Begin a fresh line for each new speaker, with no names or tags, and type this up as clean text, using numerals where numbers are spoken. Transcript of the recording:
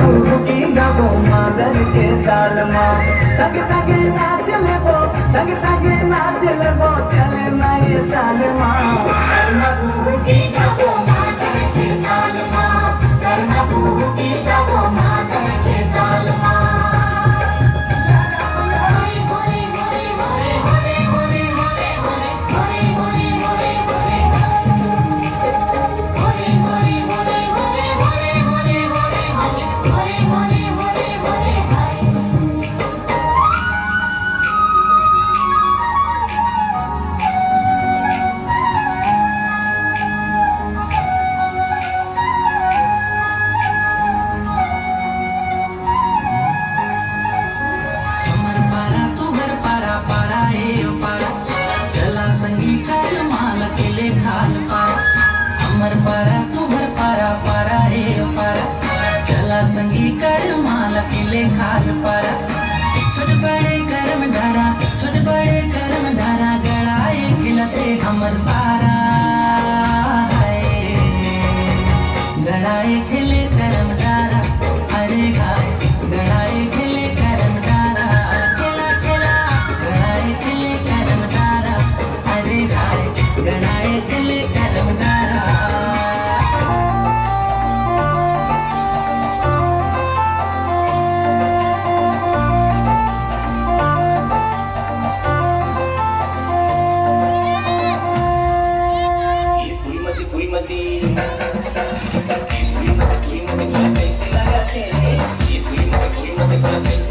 भूखी गाबो मादर के ताल मा सगे सगे नाच लेबो सगे सगे नाच लेबो चले ना ये साल मा कर्मा भूखी गाबो मादर के ताल मा कर्मा भूखी गाबो मादर के ताल मा अमर पारा तुम्हर पारा पारा रे पारा चला संगी कर माला किले खाल पारा छोट बड़े करम धारा छोट बड़े करम धारा गड़ाए खिलते हमर सारा गड़ाए खिले करम धारा अरे गाय गड़ाए खिले करम धारा खिला खिला गड़ाए खिले करम धारा अरे गाय गड़ाए खिले करम धारा Fuimos,